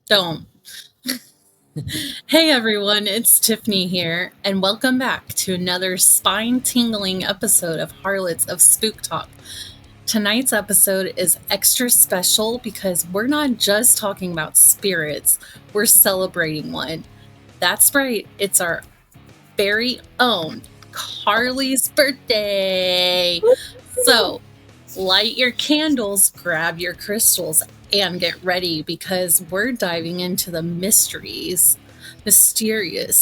Don't. Hey everyone, it's Tiffany here, and welcome back to another spine tingling episode of Harlots of Spooktalk. Tonight's episode is extra special because we're not just talking about spirits, we're celebrating one. That's right, it's our very own Karli's birthday. So, light your candles, grab your crystals, and get ready because we're diving into the mysterious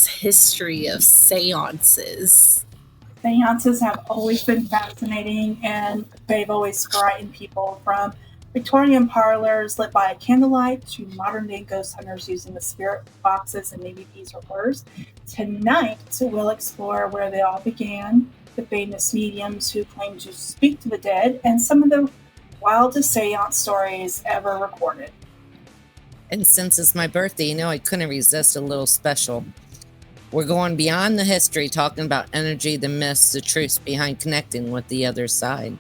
history of seances. Seances have always been fascinating, and they've always frightened people, from Victorian parlors lit by candlelight to modern-day ghost hunters using the spirit boxes and EVPs or blurs. Tonight, we'll explore where they all began, the famous mediums who claim to speak to the dead, and some of the wildest seance stories ever recorded. And since it's my birthday, I couldn't resist a little special. We're going beyond the history, talking about energy, the myths, the truths behind connecting with the other side.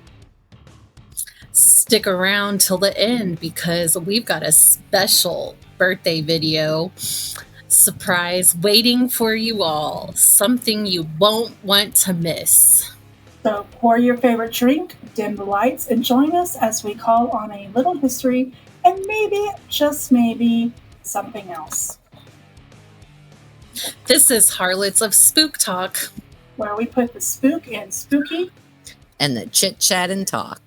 Stick around till the end because we've got a special birthday video surprise waiting for you all. Something you won't want to miss. So pour your favorite drink, dim the lights, and join us as we call on a little history and maybe, just maybe, something else. This is Harlots of Spooktalk, where we put the spook in spooky and the chit chat and talk.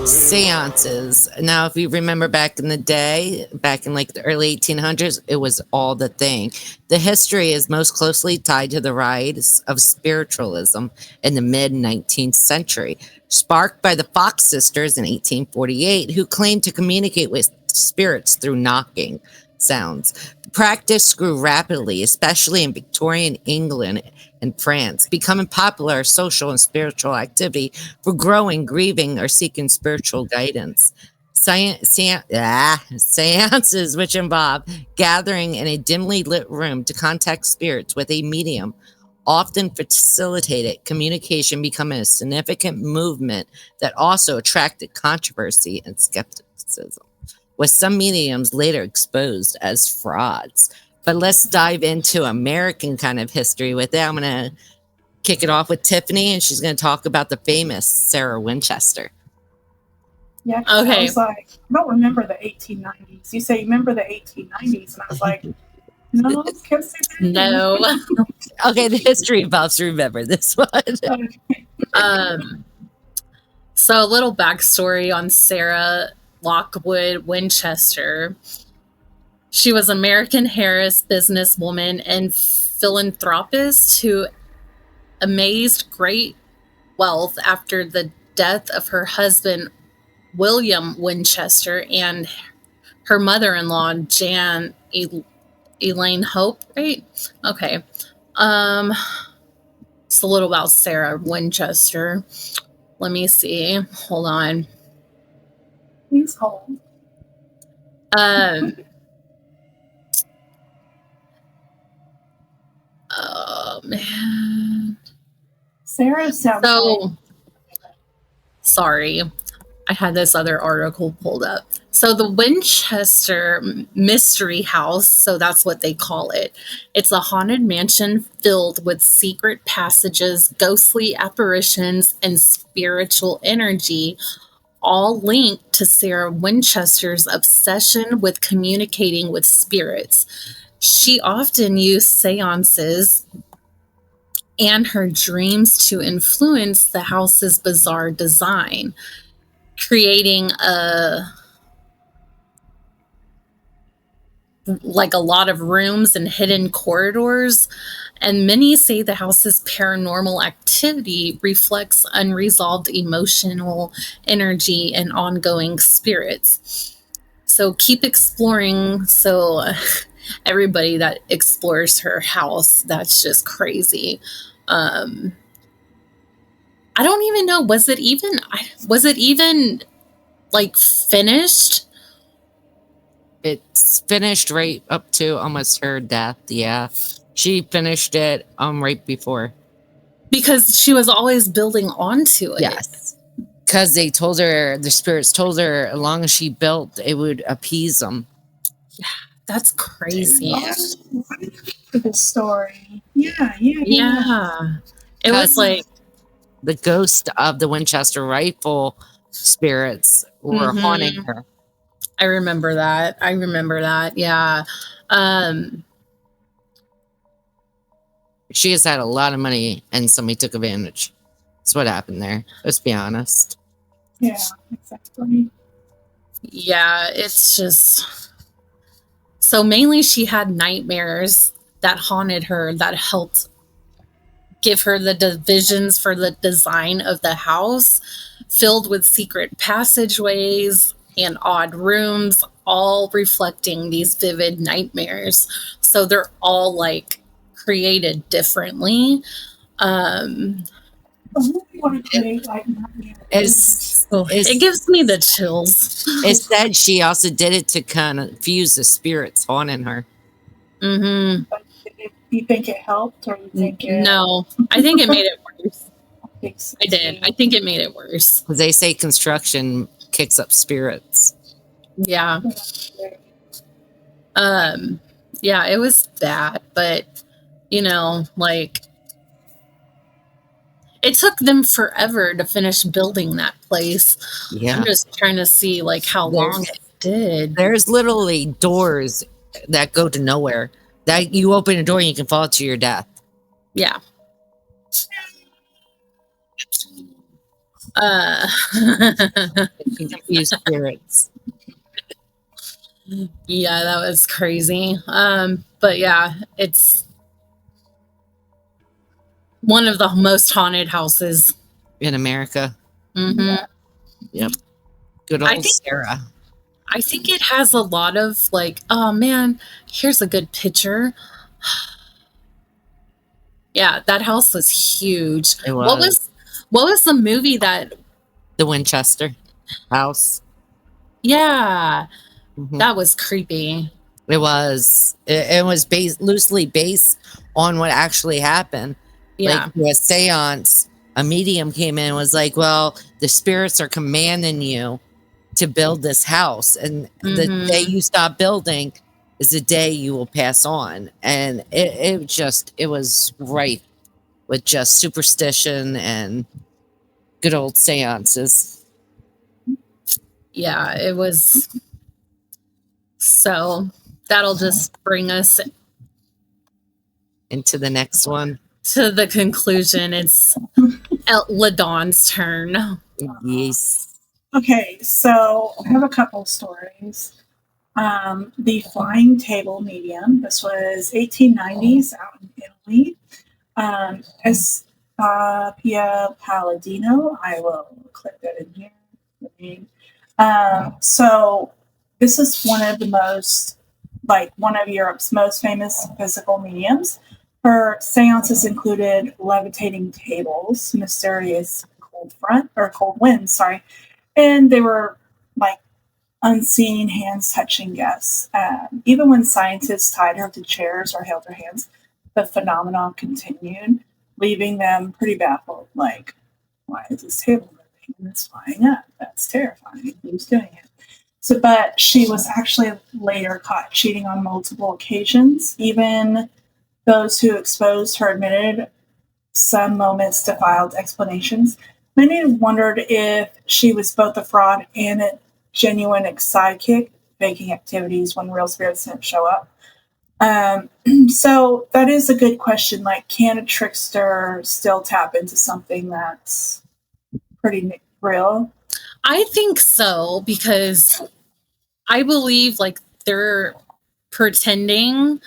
Seances. Now, if you remember back in the day, back in like the early 1800s, it was all the thing. The history is most closely tied to the rise of spiritualism in the mid 19th century, sparked by the Fox sisters in 1848, who claimed to communicate with spirits through knocking sounds. The practice grew rapidly, especially in Victorian England and France, becoming popular social and spiritual activity for growing, grieving, or seeking spiritual guidance. Seances, which involve gathering in a dimly lit room to contact spirits with a medium, often facilitated communication, becoming a significant movement that also attracted controversy and skepticism, with some mediums later exposed as frauds. But let's dive into American kind of history with it. I'm going to kick it off with Tiffany, and she's going to talk about the famous Sarah Winchester. Yeah, okay. I was like, I don't remember the 1890s. You say you remember the 1890s, and I was like, no, can't say that. No. Okay, the history buffs remember this one. So a little backstory on Sarah Lockwood Winchester. She was American Harris businesswoman and philanthropist who amassed great wealth after the death of her husband, William Winchester, and her mother-in-law, Jan Elaine Hope, right? Okay. It's a little about Sarah Winchester. Let me see. Hold on. Please hold. Oh, man. Sarah sounds sorry. I had this other article pulled up. So the Winchester Mystery House, so that's what they call it. It's a haunted mansion filled with secret passages, ghostly apparitions, and spiritual energy, all linked to Sarah Winchester's obsession with communicating with spirits. She often used seances and her dreams to influence the house's bizarre design, creating a lot of rooms and hidden corridors. And many say the house's paranormal activity reflects unresolved emotional energy and ongoing spirits. So keep exploring. So everybody that explores her house, that's just crazy. I don't even know. Was it even like finished? It's finished right up to almost her death. Yeah. She finished it right before. Because she was always building onto it. Yes. Because they told her, the spirits told her, as long as she built, it would appease them. Yeah, that's crazy. Yeah. The story. Yeah. It was like the ghost of the Winchester rifle spirits were haunting her. I remember that. Yeah. She has had a lot of money and somebody took advantage. That's what happened there. Let's be honest. Yeah, exactly. Yeah, it's just... So mainly she had nightmares that haunted her, that helped give her the visions for the design of the house, filled with secret passageways and odd rooms, all reflecting these vivid nightmares. So they're all like created differently. It gives me the chills. It said she also did it to kind of fuse the spirits haunting her. Mm-hmm. But you think it helped, or you think it... No, I think it made it worse. I did. I think it made it worse. Because they say construction kicks up spirits. Yeah. Yeah, it was bad, but like, it took them forever to finish building that place. Yeah. I'm just trying to see like how long it did. There's literally doors that go to nowhere. That you open a door and you can fall to your death. Yeah. Confuse spirits. Yeah, that was crazy. But yeah, it's one of the most haunted houses in America. Mm-hmm. Yep. Good old Sarah. I think it has a lot of like, oh man, here's a good picture. Yeah, that house was huge. It was. What was the movie that... The Winchester house. Yeah. Mm-hmm. That was creepy. It was. It was loosely based on what actually happened. Yeah. Like a seance, a medium came in and was like, well, the spirits are commanding you to build this house. And the day you stop building is the day you will pass on. And it was right with just superstition and good old seances. Yeah, it was. So that'll just bring us into the next one. To the conclusion. It's LaDawn's turn. Yes. Okay, so I have a couple stories. The Flying Table Medium. This was 1890s out in Italy. Espapia Palladino. I will click that in here. So this is one of Europe's most famous physical mediums. Her seances included levitating tables, mysterious cold winds, and they were like unseen hands touching guests. Even when scientists tied her to chairs or held her hands, the phenomenon continued, leaving them pretty baffled. Like, why is this table moving and it's flying up? That's terrifying. Who's doing it? So, but she was actually later caught cheating on multiple occasions. Even those who exposed her admitted some moments defiled explanations. Many wondered if she was both a fraud and a genuine sidekick, faking activities when real spirits didn't show up. So that is a good question. Like, can a trickster still tap into something that's pretty real? I think so, because I believe like they're pretending,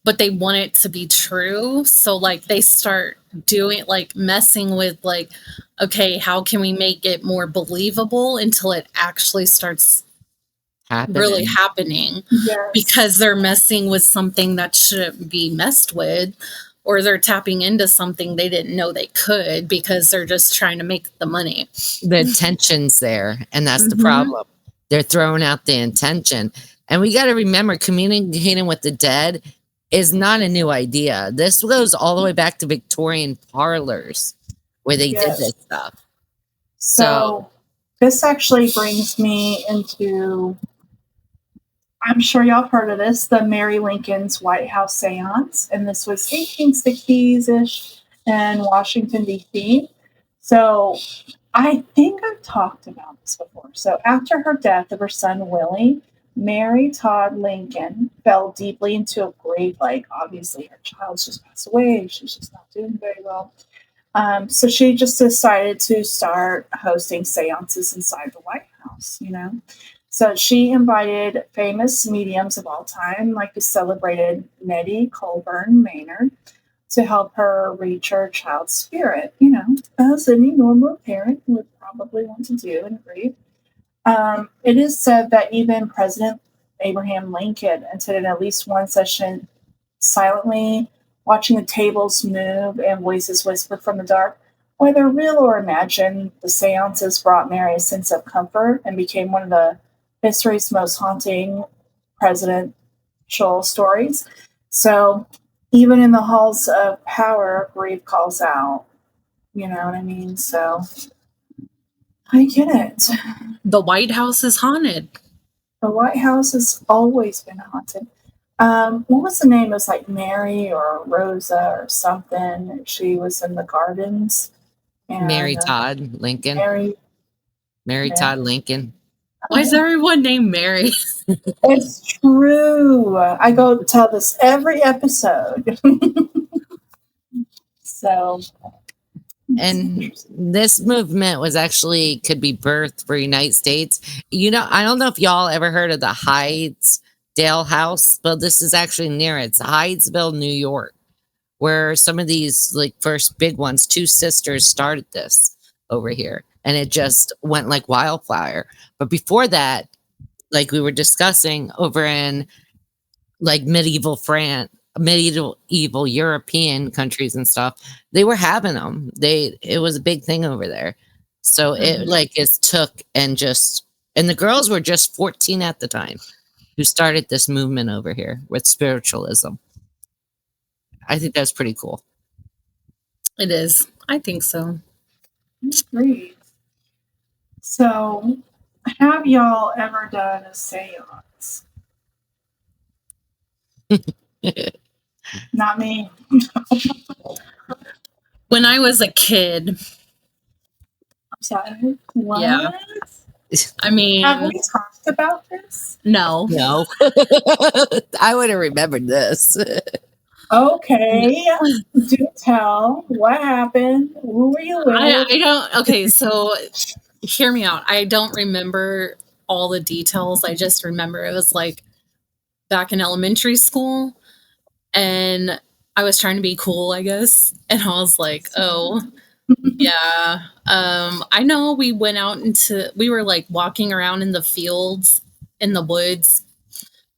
but they want it to be true. So like they start doing like messing with like, okay, how can we make it more believable until it actually starts really happening? Yes. Because they're messing with something that shouldn't be messed with, or they're tapping into something they didn't know they could because they're just trying to make the money. The intention's there, and that's the Mhm. problem. They're throwing out the intention. And we got to remember, communicating with the dead is not a new idea. This goes all the way back to Victorian parlors where they did Yes. this stuff. So this actually brings me into, I'm sure y'all have heard of this, the Mary Lincoln's White House Séance. And this was 1860s-ish in Washington, D.C. So I think I've talked about this before. So after her death of her son, Willie, Mary Todd Lincoln fell deeply into a grief. Like, obviously, her child's just passed away. She's just not doing very well. So she just decided to start hosting seances inside the White House, you know. So she invited famous mediums of all time, like the celebrated Nettie Colburn Maynard, to help her reach her child's spirit, you know, as any normal parent would probably want to do in grief. It is said that even President Abraham Lincoln attended at least one session silently, watching the tables move and voices whisper from the dark. Whether real or imagined, the seances brought Mary a sense of comfort and became one of the history's most haunting presidential stories. So, even in the halls of power, grief calls out. You know what I mean? So, I get it. The White House is haunted. The White House has always been haunted. What was the name? It was like Mary or Rosa or something. She was in the gardens. And, Mary Todd Lincoln. Mary Todd Lincoln. Why is everyone named Mary? It's true. I go tell this every episode. So, and this movement was actually could be birthed for United States. You know, I don't know if y'all ever heard of the Hydesville House, but this is actually near it. It's Hydesville, New York, where some of these like first big ones, two sisters started this over here, and it just went like wildfire. But before that, like we were discussing over in like medieval France, medieval European countries and stuff, they were having them. It was a big thing over there. So it like is took and just, and the girls were just 14 at the time who started this movement over here with spiritualism. I think that's pretty cool. It is. I think so. Great. So, have y'all ever done a seance? Not me. When I was a kid. I'm sorry. What? Yeah. I mean, have we talked about this? No. I would have remembered this. Okay. Do tell. What happened? Who were you with? I don't. Okay, so hear me out. I don't remember all the details. I just remember it was like back in elementary school, and I was trying to be cool, I guess. And I was like, oh, yeah. I know we went out we were like walking around in the fields, in the woods,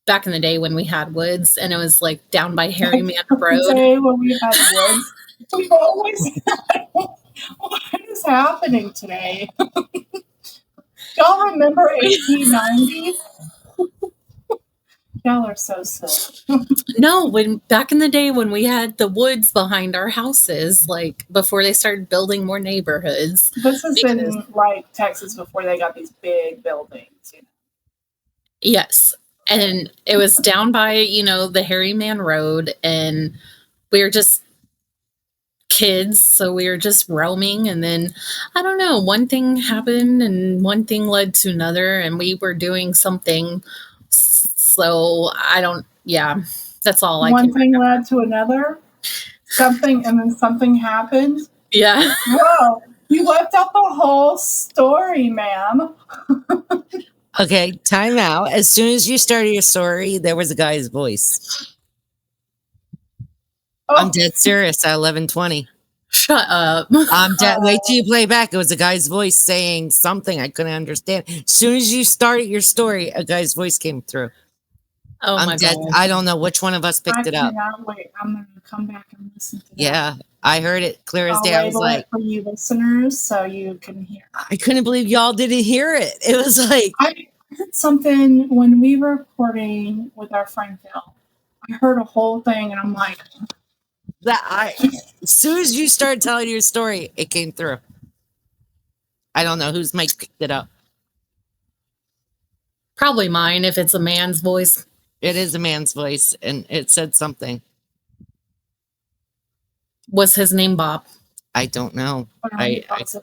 back in the day when we had woods, and it was like down by Harry Man Road. Today when we had woods, we've always had, what is happening today? Y'all remember 1890? Y'all are so silly. No, when back in the day when we had the woods behind our houses, like before they started building more neighborhoods. This is in like Texas before they got these big buildings, you know. Yes. And it was down by, the Harry Man Road, and we were just kids, so we were just roaming, and then I don't know, one thing happened and one thing led to another, and we were doing something. So I don't, yeah, that's all I can. One thing led to another, something, and then something happened. Yeah. Whoa, you left out the whole story, ma'am. Okay, time out. As soon as you started your story, there was a guy's voice. Oh, I'm dead serious at 11:20. Shut up. I'm dead. Wait till you play back. It was a guy's voice saying something I couldn't understand. As soon as you started your story, a guy's voice came through. Oh I'm my dead. God. I don't know which one of us picked I it up. cannot wait. I'm going to come back and listen to that. Yeah, I heard it clear as I'll day. I was label like, it for you listeners so you can hear. I couldn't believe y'all didn't hear it. It was like, I heard something when we were recording with our friend Phil. I heard a whole thing, and I'm like, as soon as you started telling your story, it came through. I don't know whose mic picked it up. Probably mine if it's a man's voice. It is a man's voice, and it said something. Was his name Bob? I don't know. Okay. That's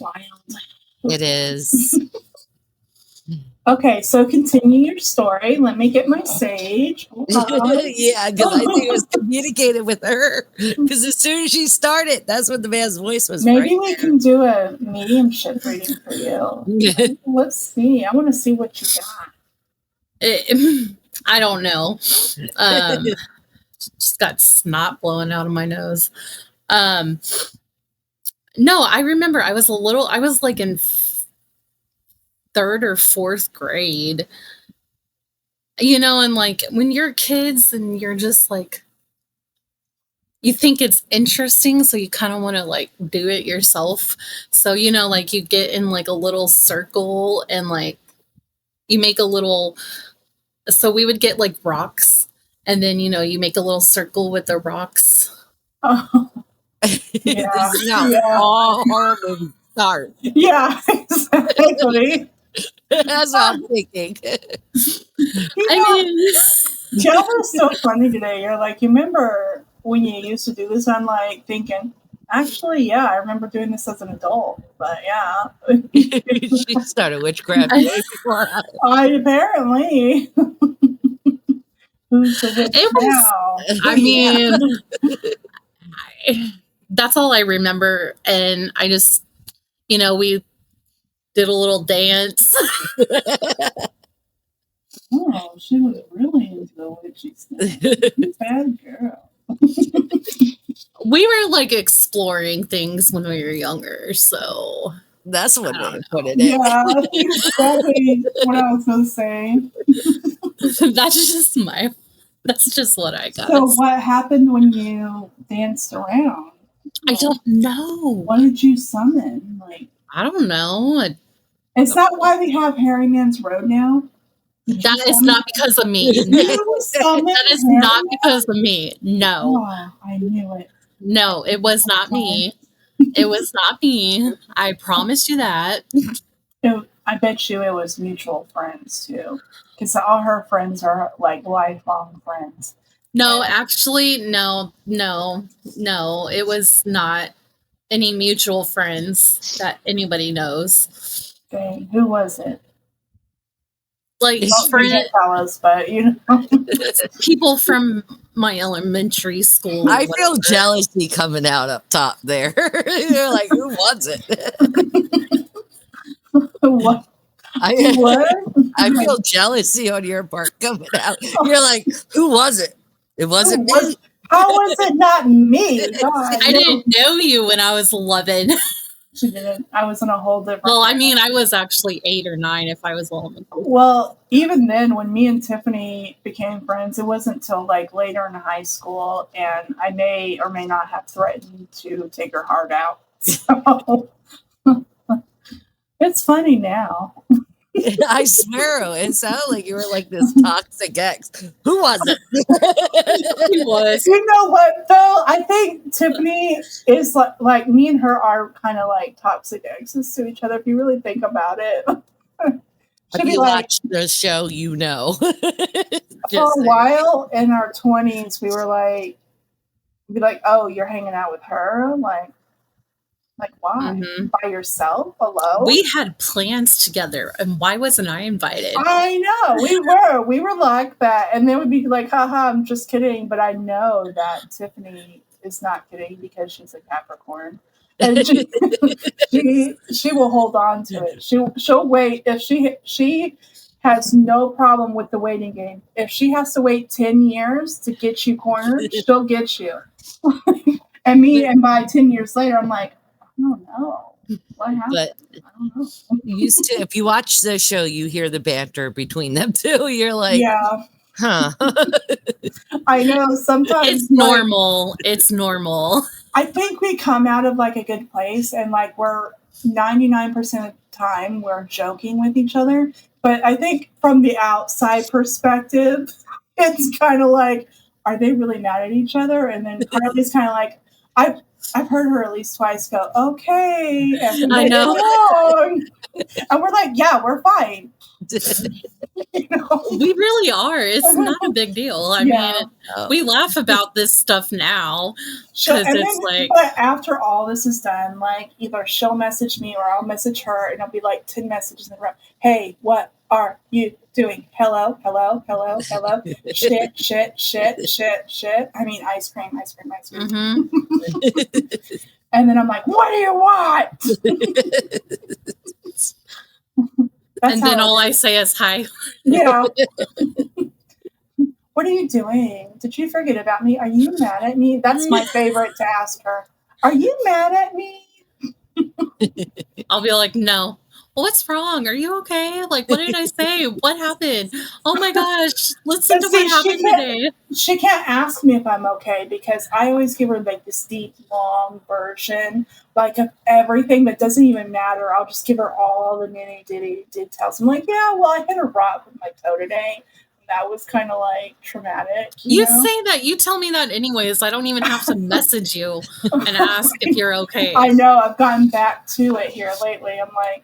wild. It is. Okay, so continue your story. Let me get my sage. Yeah, because I think it was communicated with her. Because as soon as she started, that's what the man's voice was. Maybe we can do a mediumship reading for you. Let's see. I want to see what you got. I don't know. Just got snot blowing out of my nose. No, I remember I was like in 3rd or 4th grade, and like when you're kids and you're just like, you think it's interesting, so you kind of want to like do it yourself. So, like you get in like a little circle and like you make a little, so we would get like rocks, and then, you make a little circle with the rocks. Oh. Yeah. This is how all horror movies start. Yeah, exactly. That's what I'm thinking. Jill was so funny today. You're like, you remember when you used to do this? I'm like thinking, actually, yeah, I remember doing this as an adult, but yeah. She started witchcraft apparently. Who's the witch now? I mean, that's all I remember. And I just, we did a little dance. Oh, she was really into the witchy stuff. Bad girl. We were like exploring things when we were younger, so that's what they put it in. Yeah, exactly what I was going to say. That's just what I got. So what happened when you danced around? I don't know. What did you summon? Like, I don't know. Is that why we have Harry Man's Road now? That is not because of me. That is not because of me. No. Oh, I knew it. No, it was not me. It was not me. I promised you that. I bet you it was mutual friends too, because all her friends are like lifelong friends. No, actually, no. It was not any mutual friends that anybody knows. Okay, who was it? Like fellas, but people from my elementary school. I feel jealousy coming out up top there. You're like, who was it? What? I feel jealousy on your part coming out. You're like, who was it? It wasn't me. How was it not me? God, I didn't know you when I was 11. She didn't. I was in a whole different. Well, I mean, I was actually 8 or 9 if I was 11. Well, even then, when me and Tiffany became friends, it wasn't until like later in high school, and I may or may not have threatened to take her heart out. So it's funny now. I swear, it sounded like you were like this toxic ex. Who was it? He was. You know what, though? I think Tiffany is like me and her are kind of like toxic exes to each other. If you really think about it, She'd If be you like, watch the show, you know. for Just a saying. while in our 20s, we were like, be like, oh, you're hanging out with her? Like why? Mhm. By yourself? Alone? We had plans together, and why wasn't I invited? I know, we were like that, and then we'd be like, haha, I'm just kidding, but I know that Tiffany is not kidding because she's a Capricorn, and she will hold on to it. She'll wait if she has no problem with the waiting game. If she has to wait 10 years to get you cornered, she'll get you. And by 10 years later, I'm like, I don't know what happened. But I don't know. used to, if you watch the show, you hear the banter between them too. You're like, Yeah, huh? I know. Sometimes It's normal. It's normal. I think we come out of like a good place, and like we're 99% of the time we're joking with each other. But I think from the outside perspective, it's kind of like, are they really mad at each other? And then Karli's kind of like, I've heard her at least twice go, okay, and I know. and we're like, yeah, we're fine. You know? We really are. It's not a big deal. I Yeah. mean, we laugh about this stuff now because it's like. But after all this is done, like either she'll message me or I'll message her, and it'll be like 10 messages in a row. Hey, what are you doing? Hello, hello, hello, hello. Shit, shit, shit, shit, shit. I mean, ice cream, ice cream, ice cream. Mm-hmm. And then I'm like, what do you want? And then all I say is hi. Yeah. What are you doing? Did you forget about me? Are you mad at me? That's my favorite to ask her. Are you mad at me? I'll be like, no. Well, what's wrong? Are you okay? Like, what did I say? What happened? Oh my gosh. Listen to what happened today. She can't ask me if I'm okay because I always give her like this deep, long version, like of everything that doesn't even matter. I'll just give her all the nitty ditty details. I'm like, yeah, well, I hit a rock with my toe today. That was kind of like traumatic. You say that. You tell me that anyways. I don't even have to message you and ask if you're okay. I know. I've gotten back to it here lately. I'm like,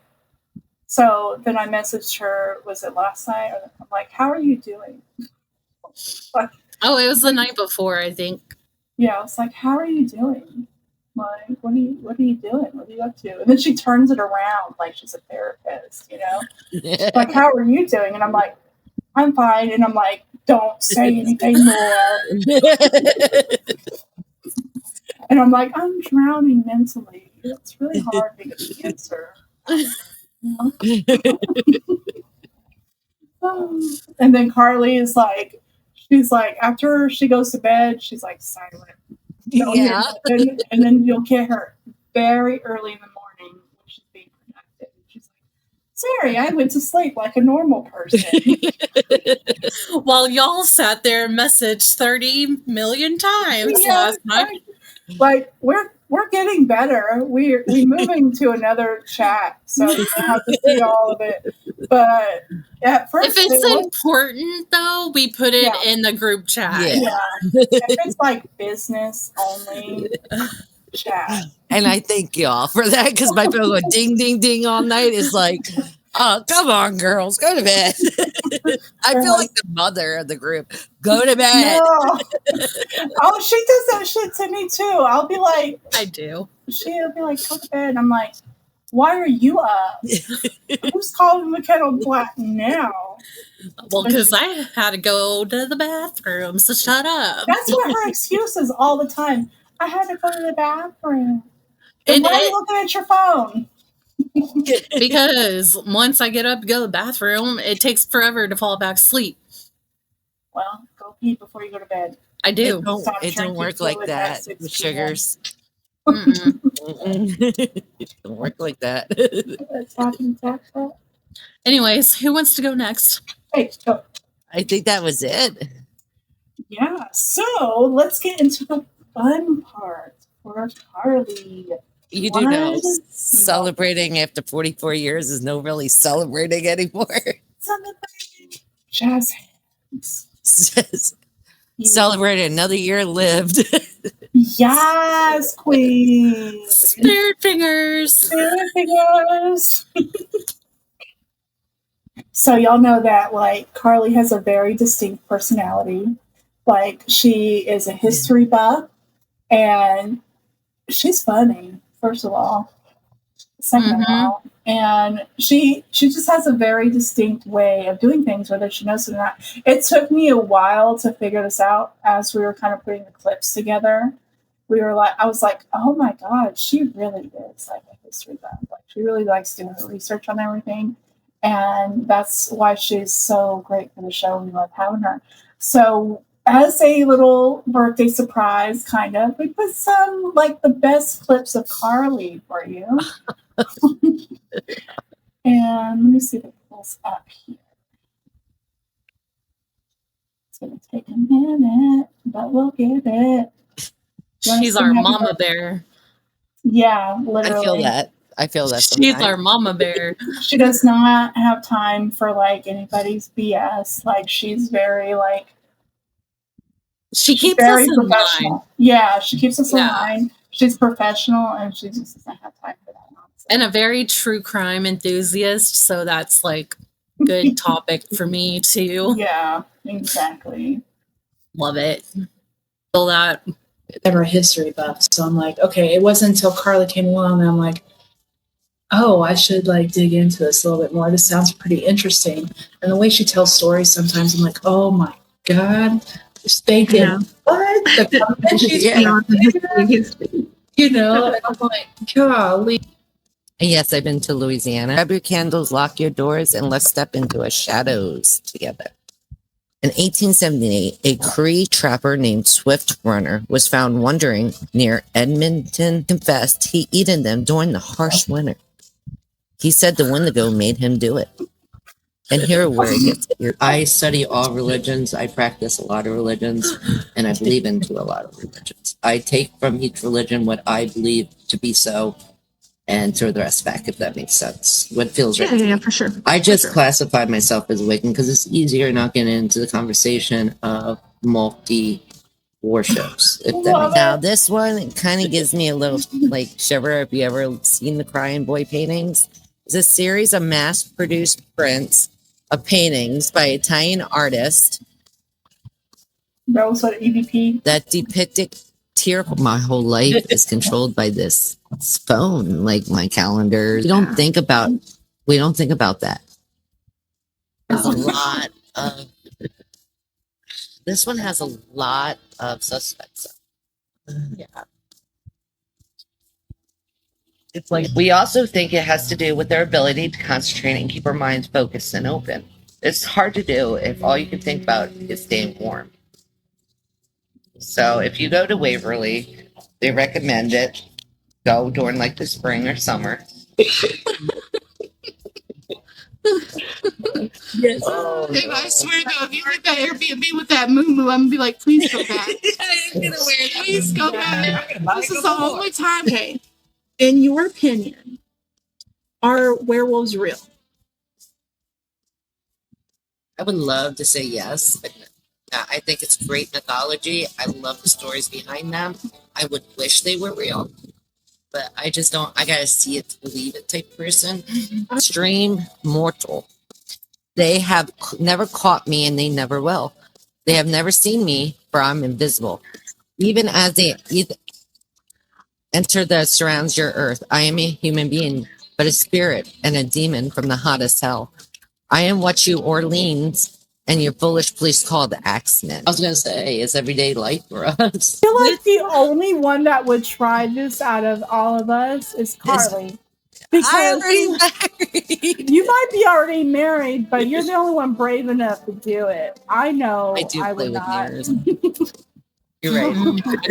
so then I messaged her, was it last night? I'm like, how are you doing? Oh, it was the night before, I think. Yeah, I was like, how are you doing? Like, what are you doing? What are you up to? And then she turns it around like she's a therapist, you know? Like, how are you doing? And I'm like, I'm fine. And I'm like, don't say anything more. And I'm like, I'm drowning mentally. It's really hard to get cancer. And then Karli is like, she's like, after she goes to bed, she's like silent. Yeah. And then you'll get her very early in the morning when she's being productive. She's like, sorry, I went to sleep like a normal person. While y'all sat there and messaged 30 million times last night. Like, we're getting better. We're moving to another chat, so you don't have to see all of it. But at first, if it's important, though, we put it in the group chat. Yeah. If it's like business only chat. And I thank y'all for that because my phone went ding, ding, ding all night. Is like, oh, come on, girls, go to bed. I feel like the mother of the group. Go to bed. No. Oh, she does that shit to me too. I'll be like, I do. She'll be like, go to bed. And I'm like, why are you up? Who's calling the kettle black now? Well, because I had to go to the bathroom, so shut up. That's what her excuse is all the time. I had to go to the bathroom. And why are you looking at your phone? Because once I get up to go to the bathroom, it takes forever to fall back asleep. Well, go pee before you go to bed. I do. It don't work like that with sugars. Mm-mm. It don't work like that. Anyways, who wants to go next? Hey, go. I think that was it. Yeah, so let's get into the fun part for Karli. You do know celebrating after 44 years is no really celebrating anymore. Celebrating jazz hands. Celebrating another year lived. Yes, queen. Spirit fingers. Spirit fingers. So y'all know that like Karli has a very distinct personality. Like she is a history buff and she's funny, first of all. Second of all. And she just has a very distinct way of doing things, whether she knows it or not. It took me a while to figure this out as we were kind of putting the clips together. I was like, oh my God, she really is like a history buff. Like she really likes doing her research on everything. And that's why she's so great for the show. We love having her. So as a little birthday surprise, kind of, we put some like the best clips of Karli for you. And let me see if it pulls up here. It's going to take a minute, but we'll get it. She's our mama bear. Yeah, literally. I feel that. She's our mama bear. She does not have time for like anybody's BS. Like she's very like. She keeps us in line. Yeah, she keeps us in line. She's professional and she just doesn't have time for that. Honestly. And a very true crime enthusiast, so that's like good topic for me too. Yeah, exactly. Love it. Feel that. Ever a history buff, so I'm like, okay, it wasn't until Karli came along and I'm like, oh, I should like dig into this a little bit more. This sounds pretty interesting. And the way she tells stories, sometimes I'm like, oh my God, thinking, what? You know, and I'm like, golly. Yes, I've been to Louisiana. Grab your candles, lock your doors, and let's step into a shadows together. In 1878, a Cree trapper named Swift Runner was found wandering near Edmonton. Confessed he'd eaten them during the harsh winter. He said the Wendigo made him do it. And here where it gets weird. I study all religions. I practice a lot of religions, and I believe into a lot of religions. I take from each religion what I believe to be so, and throw the rest back, if that makes sense. What feels right. Yeah, for sure. I just classify myself as a Wiccan because it's easier not getting into the conversation of multi worships. Now, this one kind of gives me a little like shiver. Have you ever seen the Crying Boy paintings? It's a series of mass-produced prints of paintings by Italian artist. That was what EVP. That depicted my whole life is controlled by this phone, like my calendar. We don't think about that. There's a lot of this one has a lot of suspects. Yeah. It's like we also think it has to do with their ability to concentrate and keep our minds focused and open. It's hard to do if all you can think about is staying warm. So if you go to Waverly, they recommend it. Go during like the spring or summer. Yes. Oh, and I swear though, if you leave that Airbnb with that moo I'm gonna be like, please go back. Please go back. This is the only time. Okay. In your opinion, are werewolves real? I would love to say yes, but I think it's great mythology. I love the stories behind them. I would wish they were real, but I just don't. I gotta see it to believe it type person. Extreme mortal. They have never caught me and they never will. They have never seen me, for I'm invisible. Even as they enter that surrounds your earth, I am a human being, but a spirit and a demon from the hottest hell. I am what you Orleans and your foolish police call the Axemen. I was going to say, it's everyday life for us. I feel like the only one that would try this out of all of us is Karli. Because you might be already married, but you're the only one brave enough to do it. I know. I do I play would with not. mirrors. You're right.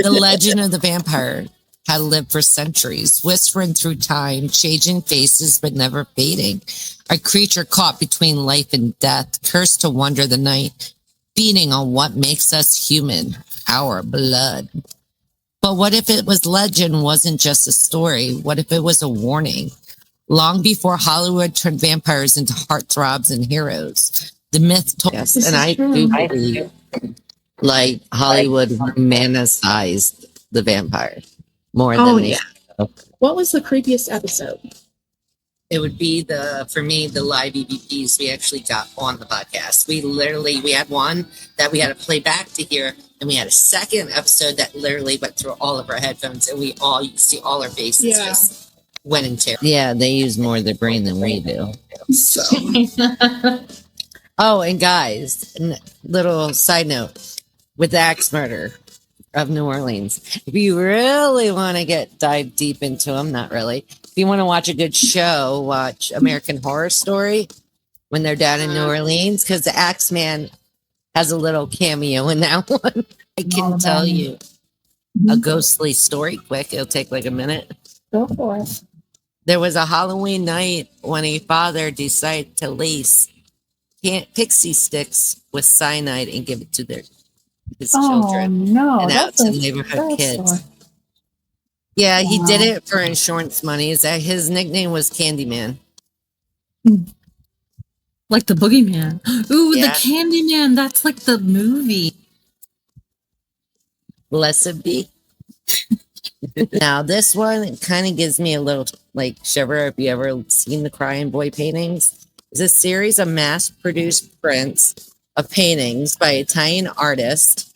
The legend of the vampire had lived for centuries, whispering through time, changing faces but never fading. A creature caught between life and death, cursed to wander the night, feeding on what makes us human, our blood. But what if it was legend wasn't just a story? What if it was a warning? Long before Hollywood turned vampires into heartthrobs and heroes, the myth told us, and I do believe, like Hollywood romanticized the vampire more than What was the creepiest episode It would be for me, the live EVPs we actually got on the podcast. We had one that we had to play back to hear, and we had a second episode that literally went through all of our headphones, and you see all our faces just went in terror. Yeah, they use more of their brain than we do. So. Oh, and guys, little side note with the axe murder of New Orleans. If you really want to dive deep into them, not really. If you want to watch a good show, watch American Horror Story when they're down in New Orleans, because the Axeman has a little cameo in that one. I can tell you a ghostly story quick. It'll take like a minute. Go for it. There was a Halloween night when a father decided to lace pixie sticks with cyanide and give it to his children. No, and out to neighborhood kids. Story. Yeah, he did it for insurance money. His nickname was Candyman. Like the Boogeyman. Ooh, the Candyman. That's like the movie. Blessed be. Now, this one kind of gives me a little shiver. If you ever seen the Crying Boy paintings, it's a series of mass-produced prints of paintings by Italian artists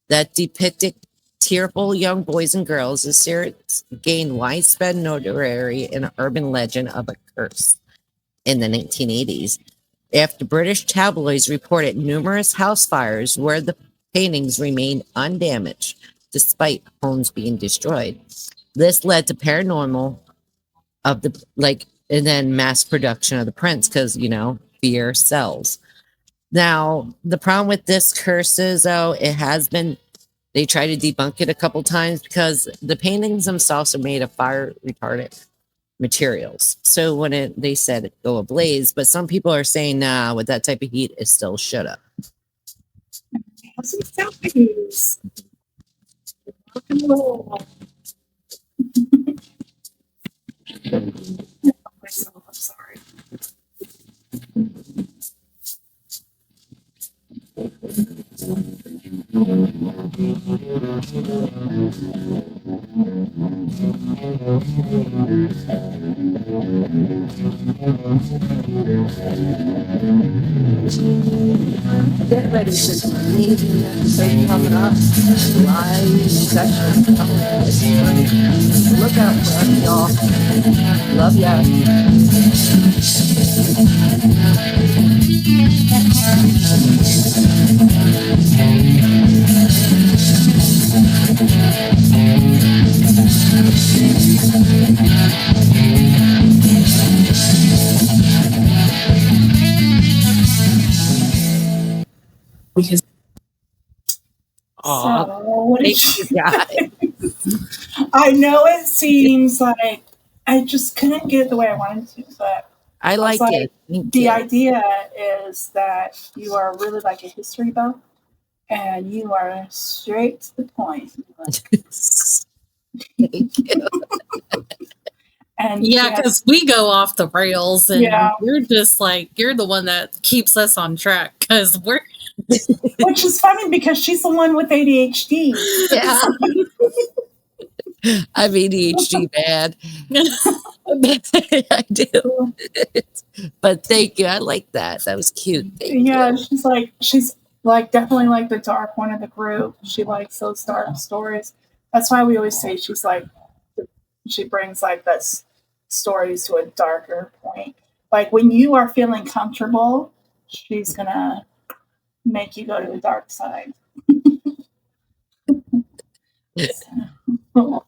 that depicted tearful young boys and girls. The series gained widespread notoriety in an urban legend of a curse in the 1980s. After British tabloids reported numerous house fires where the paintings remained undamaged despite homes being destroyed. This led to paranormal and then mass production of the prints because, fear sells. Now, the problem with this curse is, though, they try to debunk it a couple times because the paintings themselves are made of fire retardant materials. So when they said it go ablaze, but some people are saying, nah, with that type of heat, it still should have. Some selfies. Rock and roll. Myself, I'm sorry. Get ready for some amazing episode coming up. Live session coming up this spring. Look out for us, y'all. Love ya. Because what did you I know it seems like I just couldn't get it the way I wanted to, but I like it. The idea is that you are really like a history buff and you are straight to the point. Thank you. And because we go off the rails and you're just you're the one that keeps us on track because we're which is funny because she's the one with ADHD. Yeah. I'm ADHD bad. I do. But thank you. I like that. That was cute. Thank you. She's definitely like the dark one of the group. She likes those dark stories. That's why we always say she brings that stories to a darker point. Like when you are feeling comfortable, she's gonna make you go to the dark side. So,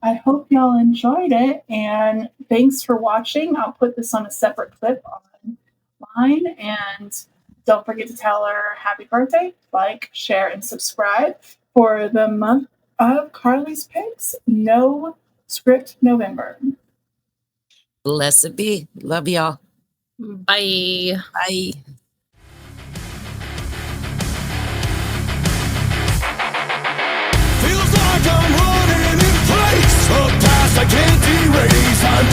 I hope y'all enjoyed it, and thanks for watching. I'll put this on a separate clip online, and don't forget to tell her happy birthday, share, and subscribe for the month of Karli's Picks, No Script November. Blessed be. Love y'all. Bye. Bye. Feels like I'm running in place, a task I can't erase. I'm